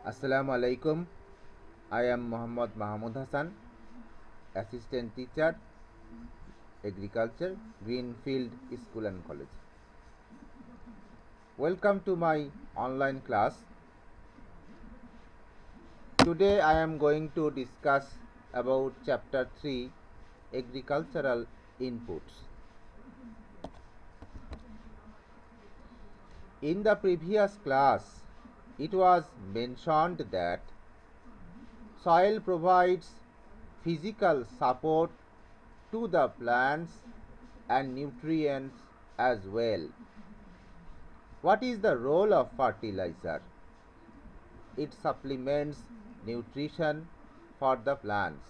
Assalamu alaikum. I am Muhammad Mahmud Hassan, Assistant Teacher, Agriculture, Greenfield School and College. Welcome to my online class. Today I am going to discuss about Chapter 3, Agricultural Inputs. In the previous class, it was mentioned that soil provides physical support to the plants and nutrients as well. What is the role of fertilizer? It supplements nutrition for the plants.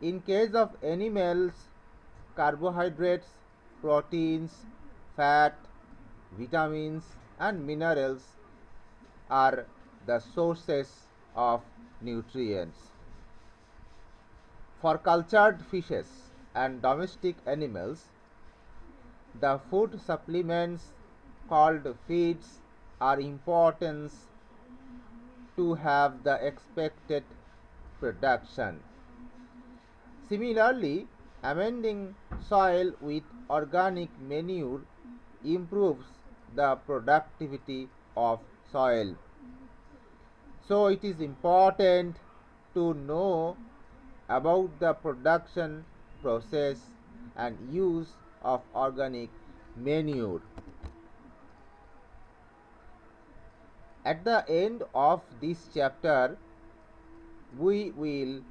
In case of animals, carbohydrates, proteins, fat, vitamins and minerals are the sources of nutrients. For cultured fishes and domestic animals, the food supplements called feeds are important to have the expected production. Similarly, amending soil with organic manure improves the productivity of soil. So it is important to know about the production process and use of organic manure. At the end of this chapter, we will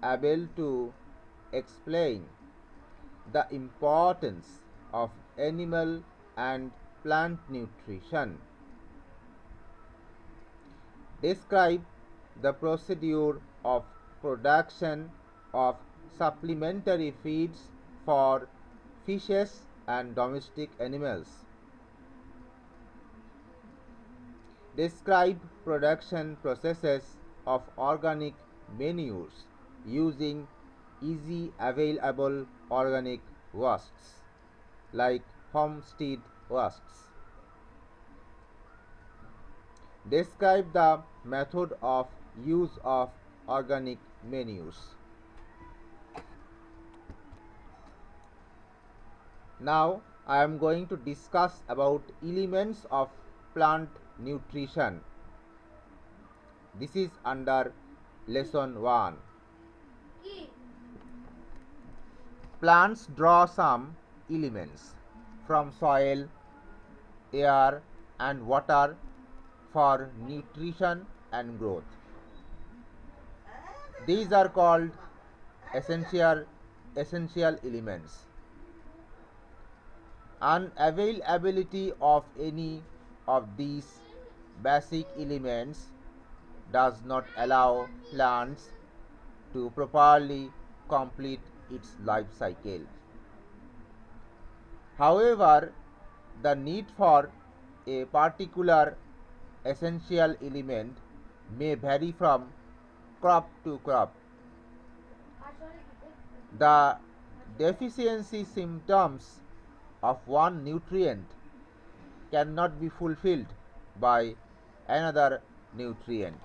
able to explain the importance of animal and plant nutrition. Describe the procedure of production of supplementary feeds for fishes and domestic animals. Describe production processes of organic manures using easy available organic wastes like homestead wastes. Describe the method of use of organic manures. Now I am going to discuss about elements of plant nutrition. This is under lesson 1. Plants draw some elements from soil, air and water for nutrition and growth. These are called essential elements. Unavailability of any of these basic elements does not allow plants to properly complete its life cycle. However, the need for a particular essential element may vary from crop to crop. The deficiency symptoms of one nutrient cannot be fulfilled by another nutrient.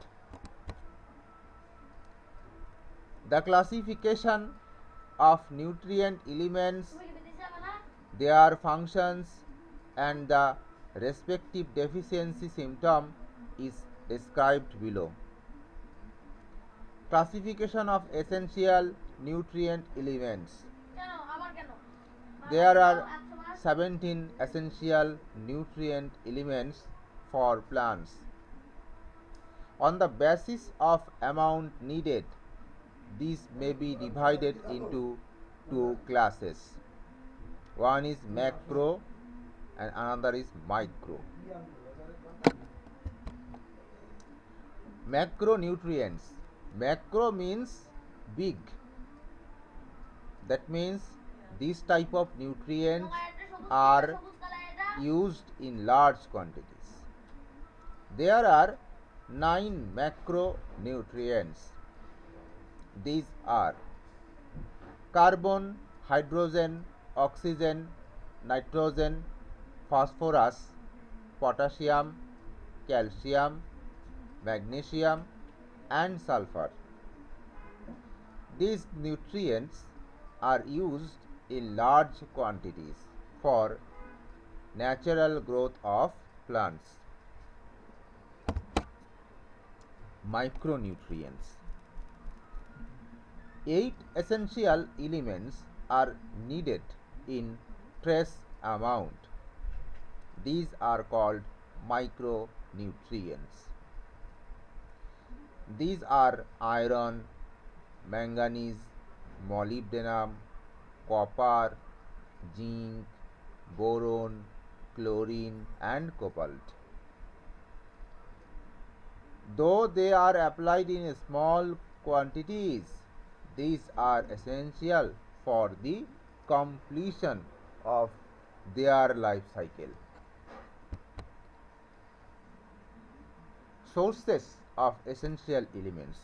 The classification of nutrient elements, their functions and the respective deficiency symptom is described below. Classification of essential nutrient elements. There are 17 essential nutrient elements for plants. On the basis of amount needed, these may be divided into two classes. One is macro and another is micro. Macronutrients. Macro means big. That means these type of nutrients are used in large quantities. There are 9 macronutrients. These are carbon, hydrogen, oxygen, nitrogen, phosphorus, potassium, calcium, magnesium, and sulfur. These nutrients are used in large quantities for natural growth of plants. Micronutrients. 8 essential elements are needed in trace amount. These are called micronutrients. These are iron, manganese, molybdenum, copper, zinc, boron, chlorine, and cobalt. Though they are applied in small quantities, these are essential for the completion of their life cycle. Sources of essential elements.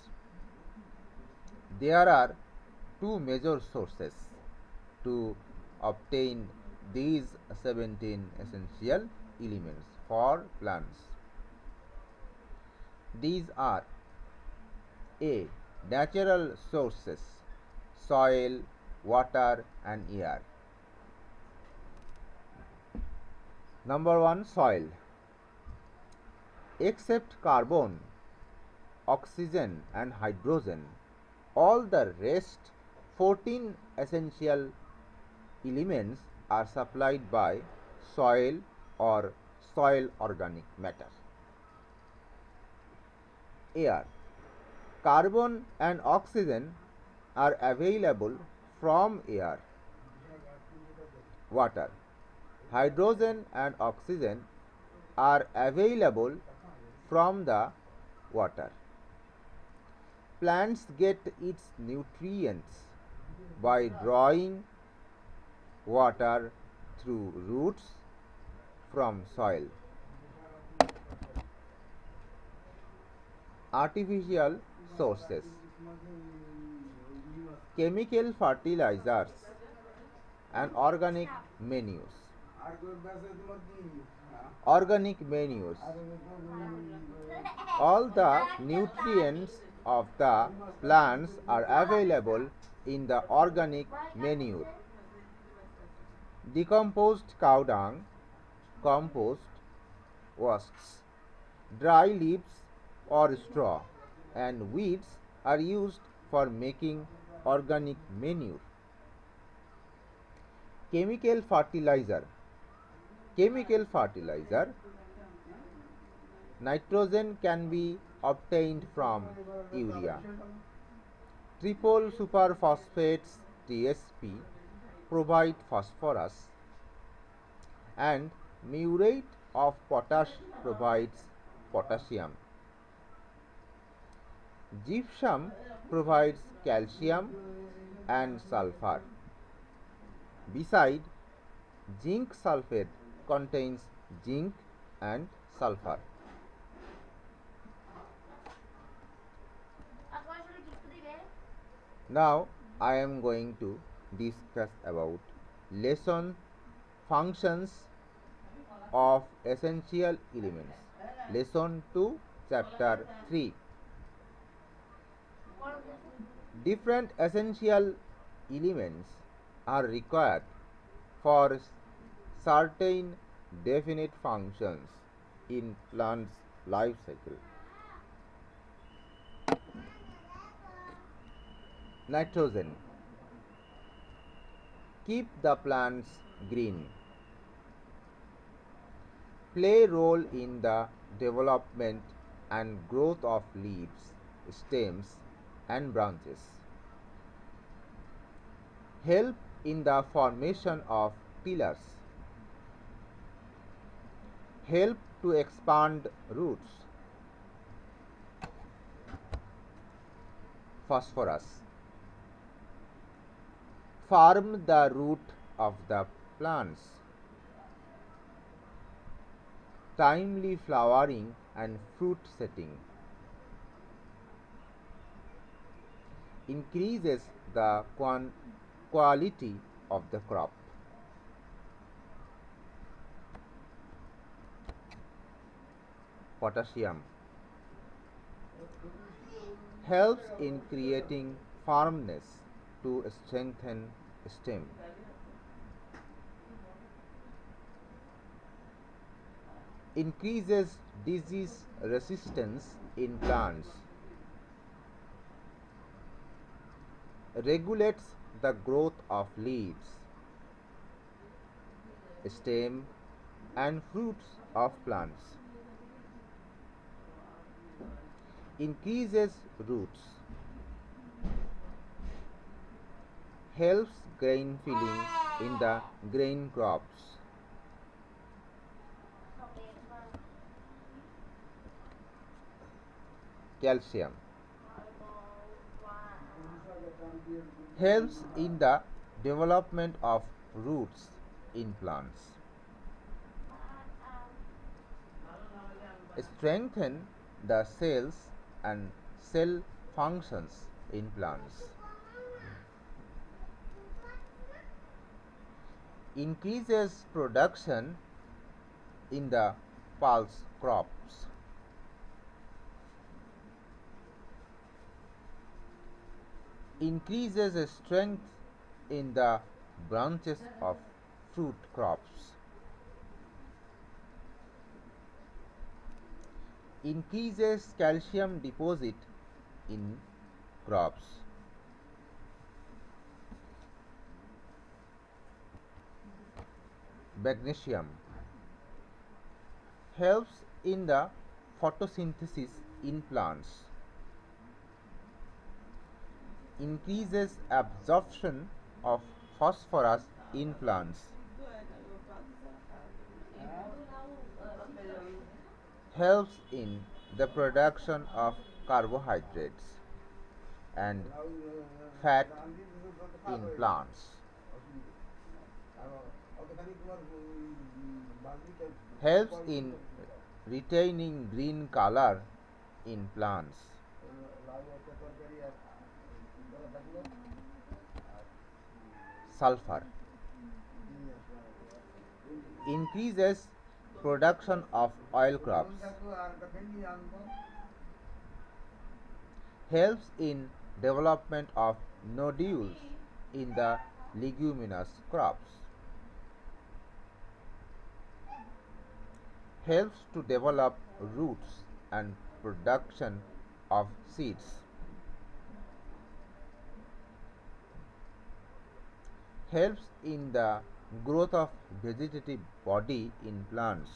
There are two major sources to obtain these 17 essential elements for plants. These are: A. Natural sources: soil, water, and air. Number 1. Soil. Except carbon, oxygen, and hydrogen, all the rest 14 essential elements are supplied by soil or soil organic matter. Air. Carbon and oxygen are available from air. Water. Hydrogen and oxygen are available from the water. Plants get its nutrients by drawing water through roots from soil. Artificial sources. Chemical fertilizers and organic manures. Organic manures. All the nutrients of the plants are available in the organic manure. Decomposed cow dung, compost, wastes, dry leaves or straw, and weeds are used for making organic manure. Chemical fertilizer. Chemical fertilizer. Nitrogen can be obtained from urea. Triple superphosphates TSP provide phosphorus, and muriate of potash provides potassium. Gypsum provides calcium and sulfur. Besides, zinc sulfate contains zinc and sulfur. Now I am going to discuss about lesson functions of essential elements. Lesson 2, chapter 3. Different essential elements are required for certain definite functions in plant's life cycle. Nitrogen. Keep the plants green. Play role in the development and growth of leaves, stems, and branches. Help in the formation of pillars. Help to expand roots. Phosphorus. Form the root of the plants. Timely flowering and fruit setting. Increases the quality of the crop. Potassium. helps in creating firmness to strengthen stem, increases disease resistance in plants, regulates the growth of leaves, stem, and fruits of plants, increases roots, helps grain filling in the grain crops, calcium, helps in the development of roots in plants, strengthen the cells and cell functions in plants, increases production in the pulse crops, increases strength in the branches of fruit crops, increases calcium deposit in crops, magnesium, helps in the photosynthesis in plants, increases absorption of phosphorus in plants, helps in the production of carbohydrates and fat in plants, helps in retaining green color in plants, sulfur, increases production of oil crops, helps in development of nodules in the leguminous crops, helps to develop roots and production of seeds, helps in the growth of vegetative body in plants,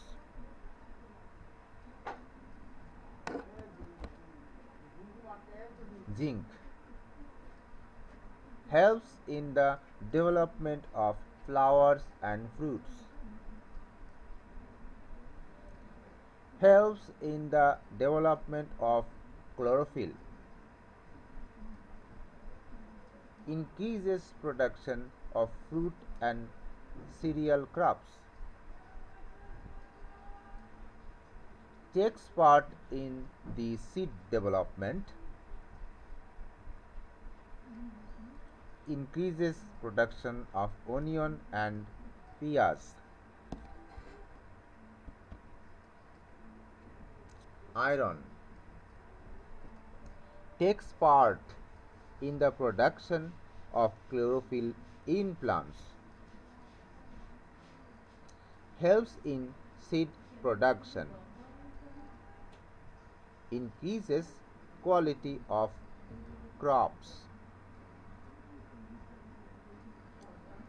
zinc, helps in the development of flowers and fruits, helps in the development of chlorophyll, increases production of fruit and cereal crops, takes part in the seed development, increases production of onion and piyaz. Iron takes part in the production of chlorophyll in plants, helps in seed production, increases quality of crops,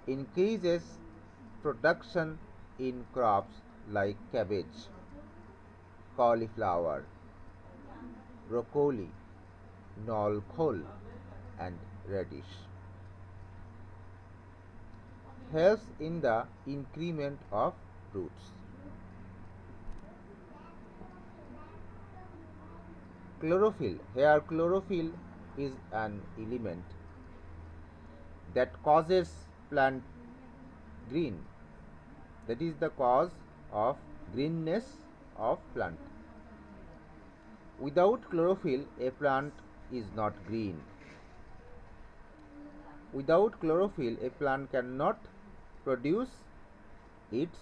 increases production in crops like cabbage, cauliflower, broccoli, nol khol, and radish, helps in the increment of roots. Chlorophyll. Here chlorophyll is an element that causes plant green. That is the cause of greenness of plant. Without chlorophyll, a plant is not green. Without chlorophyll, a plant cannot produce its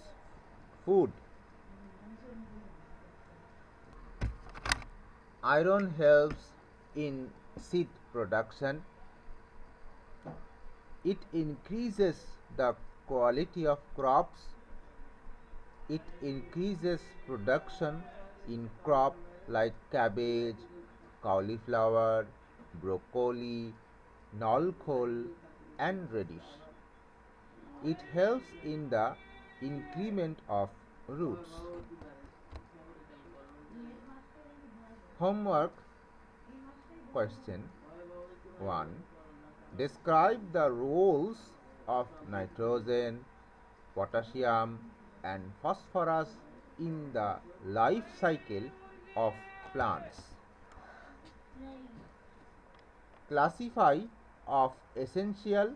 food. Iron helps in seed production. It increases the quality of crops. It increases production in crop like cabbage, cauliflower, broccoli, nolkhol and radish. It helps in the increment of roots. Homework question 1. Describe the roles of nitrogen, potassium and phosphorus in the life cycle of plants. Classify of essential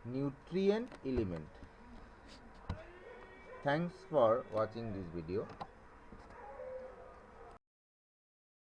nutrient element. Thanks for watching this video.